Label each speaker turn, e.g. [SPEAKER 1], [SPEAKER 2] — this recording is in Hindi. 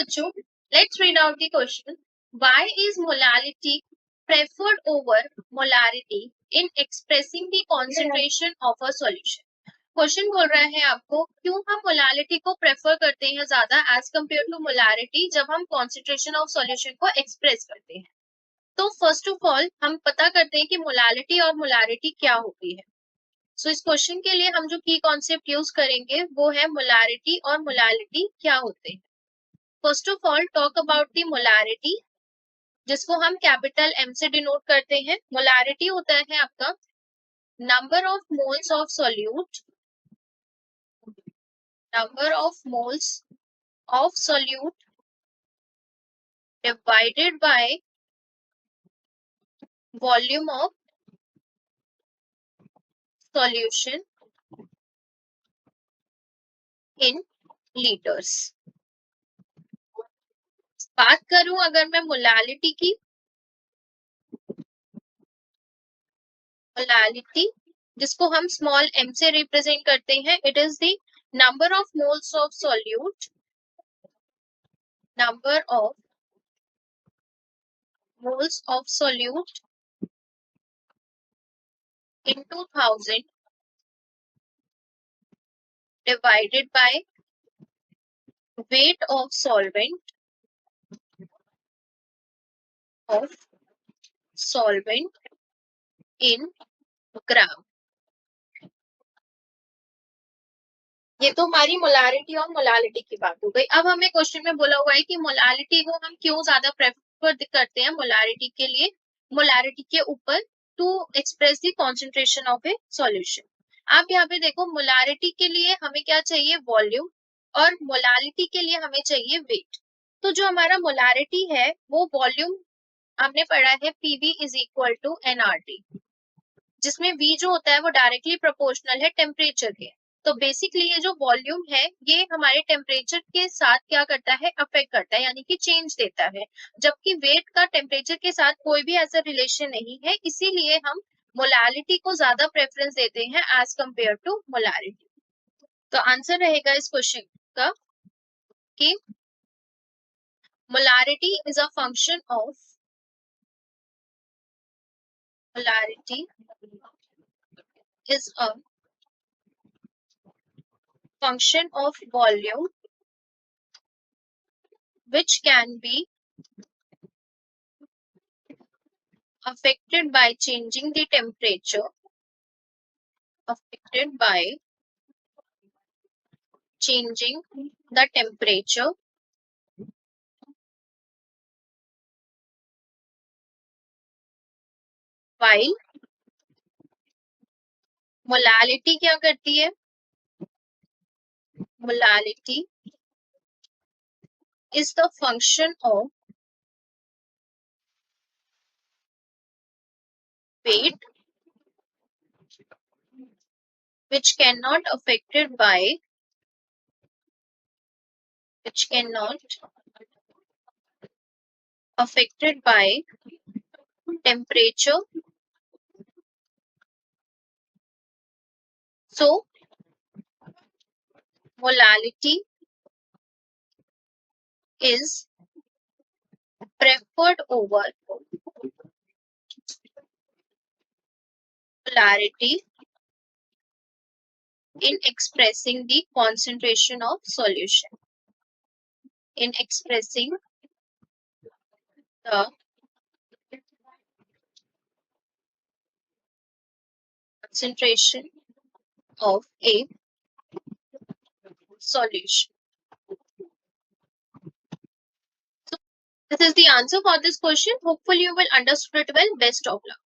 [SPEAKER 1] बच्चों, let's read out the question. Why is molality preferred over molarity in expressing the concentration of a solution? Question बोल रहा है आपको क्यों हम मोलालिटी को प्रेफर करते हैं ज्यादा एज कम्पेयर टू मोलारिटी जब हम कॉन्सेंट्रेशन ऑफ सॉल्यूशन को एक्सप्रेस करते हैं। तो फर्स्ट ऑफ ऑल हम पता करते हैं कि मोलालिटी और मोलारिटी क्या होती है। सो इस क्वेश्चन के लिए हम जो की कॉन्सेप्ट यूज करेंगे वो है मोलारिटी और मोलालिटी क्या होते हैं। First of all talk about the molarity, जिसको हम कैपिटल एम से डिनोट करते हैं। मोलारिटी होता है आपका number of moles of solute, number of moles of solute divided by volume of solution in liters। बात करूं अगर मैं मोलालिटी की, मोलालिटी जिसको हम स्मॉल m से रिप्रेजेंट करते हैं, it is the number of moles of solute, number of moles of solute in 2000 divided by weight of solvent in ग्राम। ये तो हमारी मोलारिटी और मोलालिटी की बात हो गई। अब हमें क्वेश्चन में बोला हुआ है कि मोलालिटी को हम क्यों ज्यादा प्रेफर करते हैं मोलारिटी के लिए, मोलारिटी के ऊपर to express the concentration of a solution. आप यहाँ पे देखो, मोलारिटी के लिए हमें क्या चाहिए, वॉल्यूम, और मोलालिटी के लिए हमें चाहिए वेट। तो जो हमारा मोलारिटी है वो वॉल्यूम हमने पढ़ा है PV is equal to NRT, जिसमें V जो होता है वो डायरेक्टली प्रोपोर्शनल है टेम्परेचर के। तो बेसिकली ये जो वॉल्यूम है ये हमारे टेम्परेचर के साथ क्या करता है, अफेक्ट करता है, यानी कि चेंज देता है, जबकि वेट का टेम्परेचर के साथ कोई भी ऐसा रिलेशन नहीं है। इसीलिए हम मोलालिटी को ज्यादा प्रेफरेंस देते हैं एज कंपेयर टू मोलारिटी। तो आंसर रहेगा इस क्वेश्चन का कि molarity is a function of, molarity is a function of volume which can be affected by changing the temperature, affected by changing the temperature while molality क्या करती है, molality is the function of weight which cannot affected by, which cannot affected by temperature. So molality is preferred over molarity in expressing the concentration of solution, in expressing the concentration of a solution. So this is the answer for this question. Hopefully you will understood it well. Best of luck.